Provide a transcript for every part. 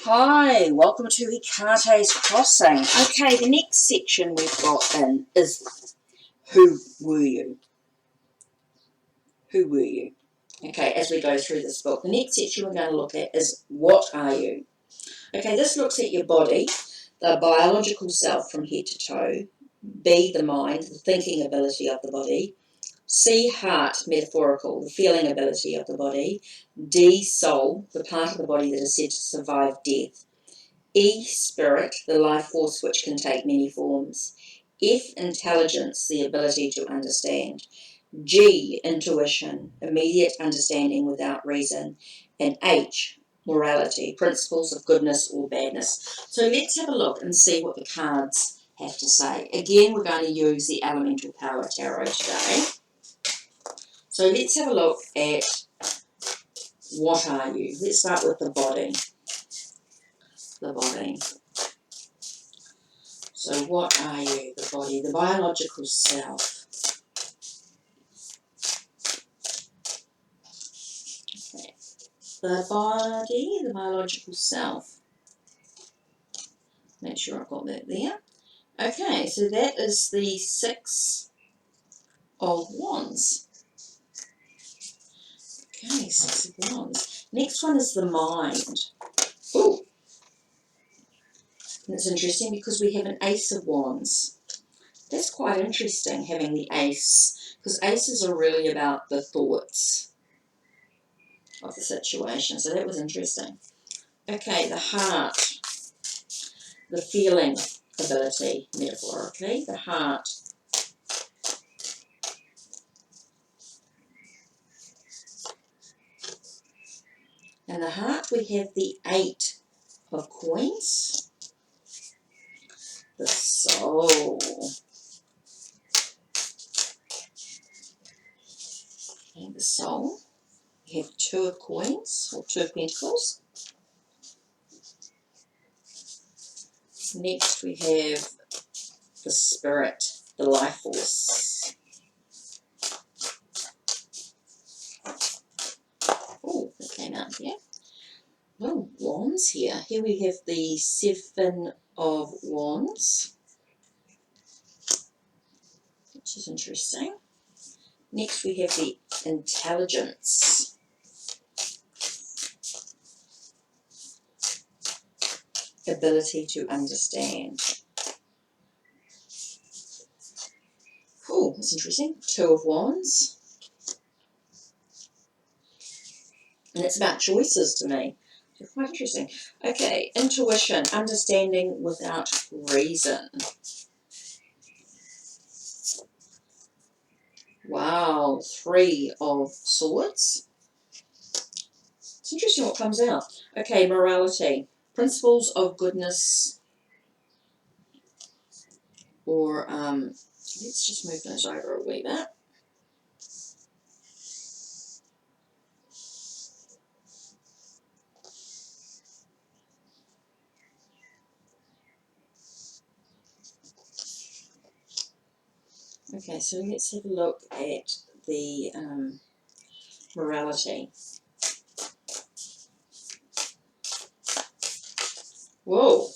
Hi, welcome to HeKate's Crossing. Okay, the next section we've got in is Who Were You? Who were you? Okay, as we go through this book, the next section we're going to look at is What are you? Okay, this looks at your body, the biological self from head to toe. B, the mind, the thinking ability of the body. C, heart, metaphorical, the feeling ability of the body. D, soul, the part of the body that is said to survive death. E, spirit, the life force which can take many forms. F, intelligence, the ability to understand. G, intuition, immediate understanding without reason. And H, morality, principles of goodness or badness. So let's have a look and see what the cards have to say. Again, we're going to use the Elemental Power Tarot today. So let's have a look at what are you. Let's start with the body. The body. So what are you? The body, the biological self. Okay. The body, the biological self. Make sure I've got that there. Okay, so that is the Six of Wands. Okay, Six of Wands. Next one is the mind. Ooh. And it's interesting because we have an Ace of Wands. That's quite interesting, having the Ace, because Aces are really about the thoughts of the situation. So that was interesting. Okay, the heart, the feeling ability, metaphorically, the heart. And the heart, we have the Eight of Coins, the soul. And the soul, we have Two of Coins, or Two of Pentacles. Next we have the spirit, the life force. Oh, that came out here. Oh, wands here. Here we have the Seven of Wands, which is interesting. Next we have the intelligence. Ability to understand. Oh, that's interesting. Two of Wands. And it's about choices to me. So quite interesting. Okay, intuition, understanding without reason. Wow, Three of Swords. It's interesting what comes out. Okay, morality, principles of goodness, or let's just move those over a wee bit. Okay, so let's have a look at the morality. Whoa,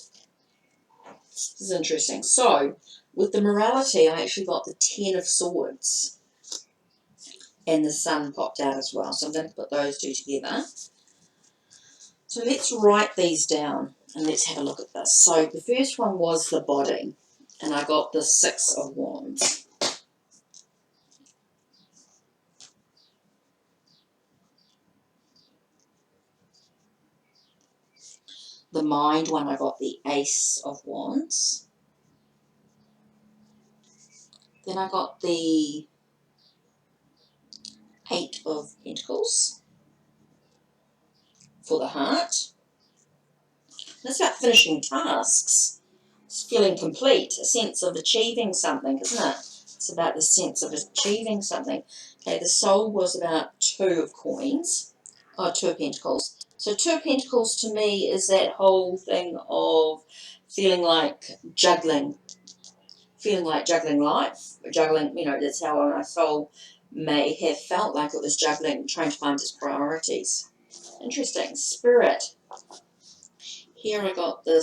this is interesting. So, with the morality, I actually got the Ten of Swords. And the Sun popped out as well. So I'm going to put those two together. So let's write these down and let's have a look at this. So the first one was the body. And I got the Six of Wands. The mind one, I got the Ace of Wands. Then I got the Eight of Pentacles for the heart. That's about finishing tasks. It's feeling complete, a sense of achieving something, isn't it? It's about the sense of achieving something. Okay, the soul was about Two of Coins, Two of Pentacles. So Two of Pentacles to me is that whole thing of feeling like juggling life, juggling, that's how my soul may have felt like it was juggling, trying to find its priorities. Interesting. Spirit. Here I got the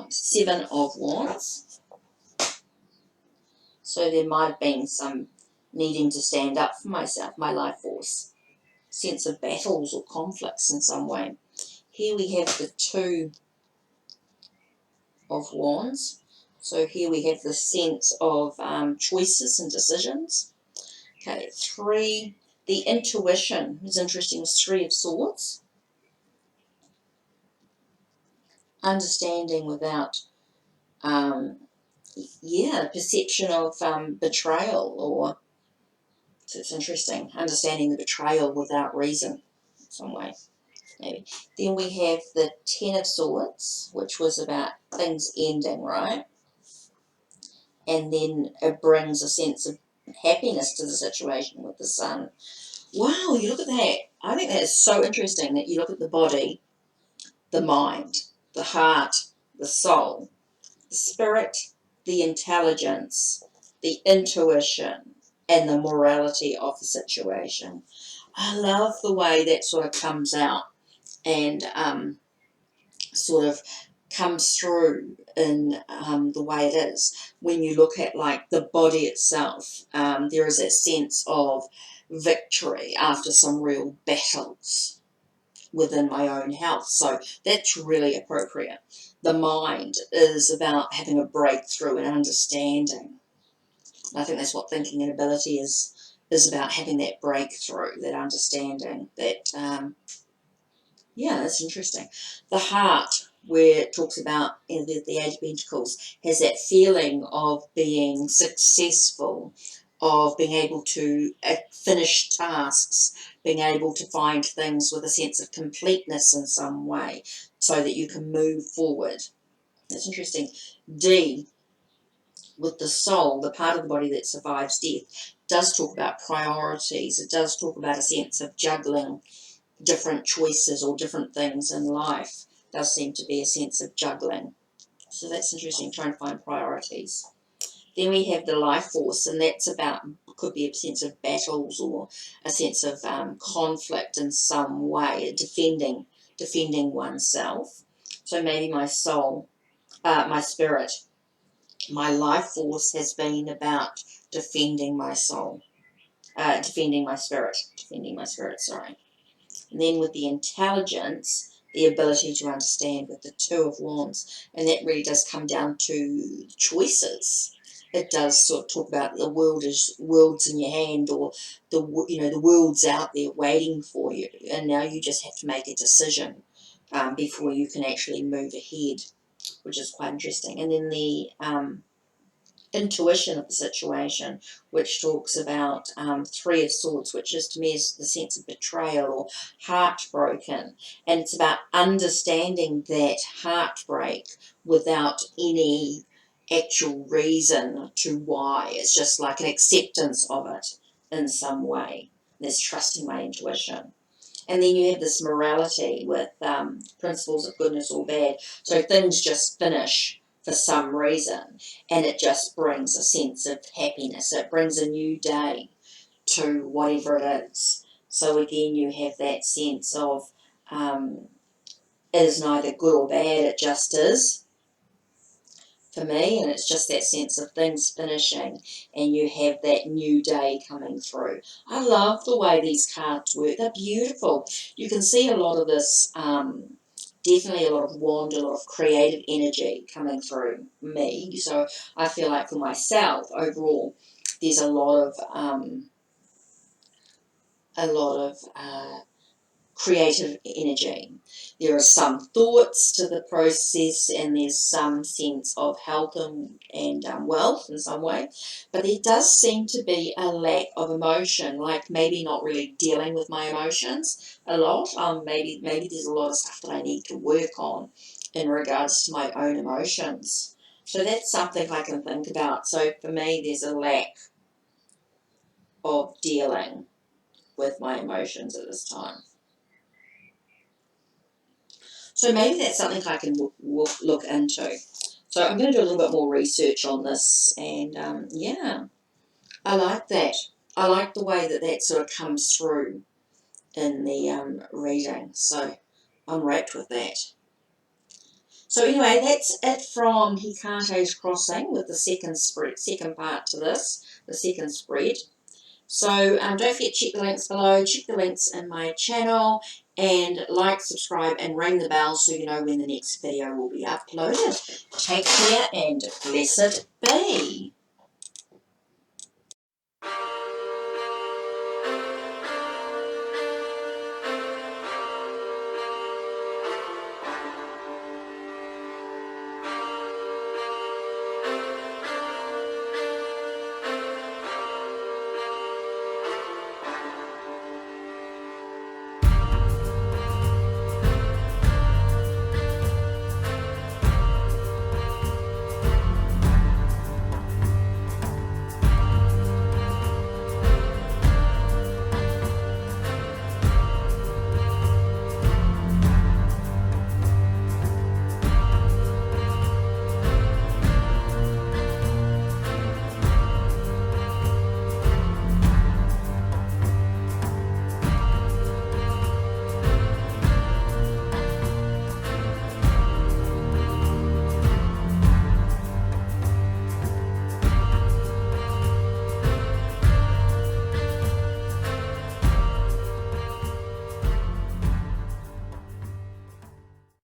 Seven of Wands. So there might have been some needing to stand up for myself, my life force, sense of battles or conflicts in some way. Here we have the Two of Wands. So here we have the sense of choices and decisions. Okay, 3, the intuition is interesting, is 3 of Swords. Understanding without, perception of betrayal, or, so it's interesting, understanding the betrayal without reason in some way, maybe. Then we have the 10 of Swords, which was about things ending, right? And then it brings a sense of happiness to the situation with the Sun. Wow, you look at that. I think that is so interesting that you look at the body, the mind, the heart, the soul, the spirit, the intelligence, the intuition, and the morality of the situation. I love the way that sort of comes out and sort of comes through in the way it is. When you look at like the body itself, there is that sense of victory after some real battles within my own health. So that's really appropriate. The mind is about having a breakthrough and understanding. I think that's what thinking and ability is about, having that breakthrough, that understanding, that that's interesting. The heart, where it talks about the Age of Pentacles, has that feeling of being successful, of being able to finish tasks, being able to find things with a sense of completeness in some way so that you can move forward. That's interesting. D, with the soul, the part of the body that survives death, does talk about priorities. It does talk about a sense of juggling different choices or different things in life. Does seem to be a sense of juggling. So that's interesting, trying to find priorities. Then we have the life force, and that's about, could be a sense of battles or a sense of conflict in some way, defending oneself. So maybe my soul, my spirit, my life force has been about defending my soul, defending my spirit, sorry. And then with the intelligence, the ability to understand with the Two of Wands, and that really does come down to choices. It does sort of talk about the world's in your hand, or the world's out there waiting for you, and now you just have to make a decision before you can actually move ahead, which is quite interesting. And then the intuition of the situation, which talks about 3 of Swords, which is to me is the sense of betrayal or heartbroken, and it's about understanding that heartbreak without any actual reason to why. It's just like an acceptance of it in some way. There's trusting my intuition. And then you have this morality with principles of goodness or bad. So things just finish for some reason, and it just brings a sense of happiness. It brings a new day to whatever it is. So again, you have that sense of it is neither good or bad, it just is. For me, and it's just that sense of things finishing, and you have that new day coming through. I love the way these cards work. They're beautiful. You can see a lot of this, definitely a lot of wand, a lot of creative energy coming through me. So I feel like for myself, overall, there's a lot of creative energy. There are some thoughts to the process, and there's some sense of health and wealth in some way, but there does seem to be a lack of emotion, like maybe not really dealing with my emotions a lot. Maybe there's a lot of stuff that I need to work on in regards to my own emotions. So that's something I can think about. So for me, there's a lack of dealing with my emotions at this time. So maybe that's something I can look into. So I'm going to do a little bit more research on this, and I like that. I like the way that sort of comes through in the reading. So I'm wrapped with that. So anyway, that's it from HeKate's crossing with the second part to this, the second spread. So don't forget to check the links below, check the links in my channel, and like, subscribe, and ring the bell so you know when the next video will be uploaded. Take care and blessed be.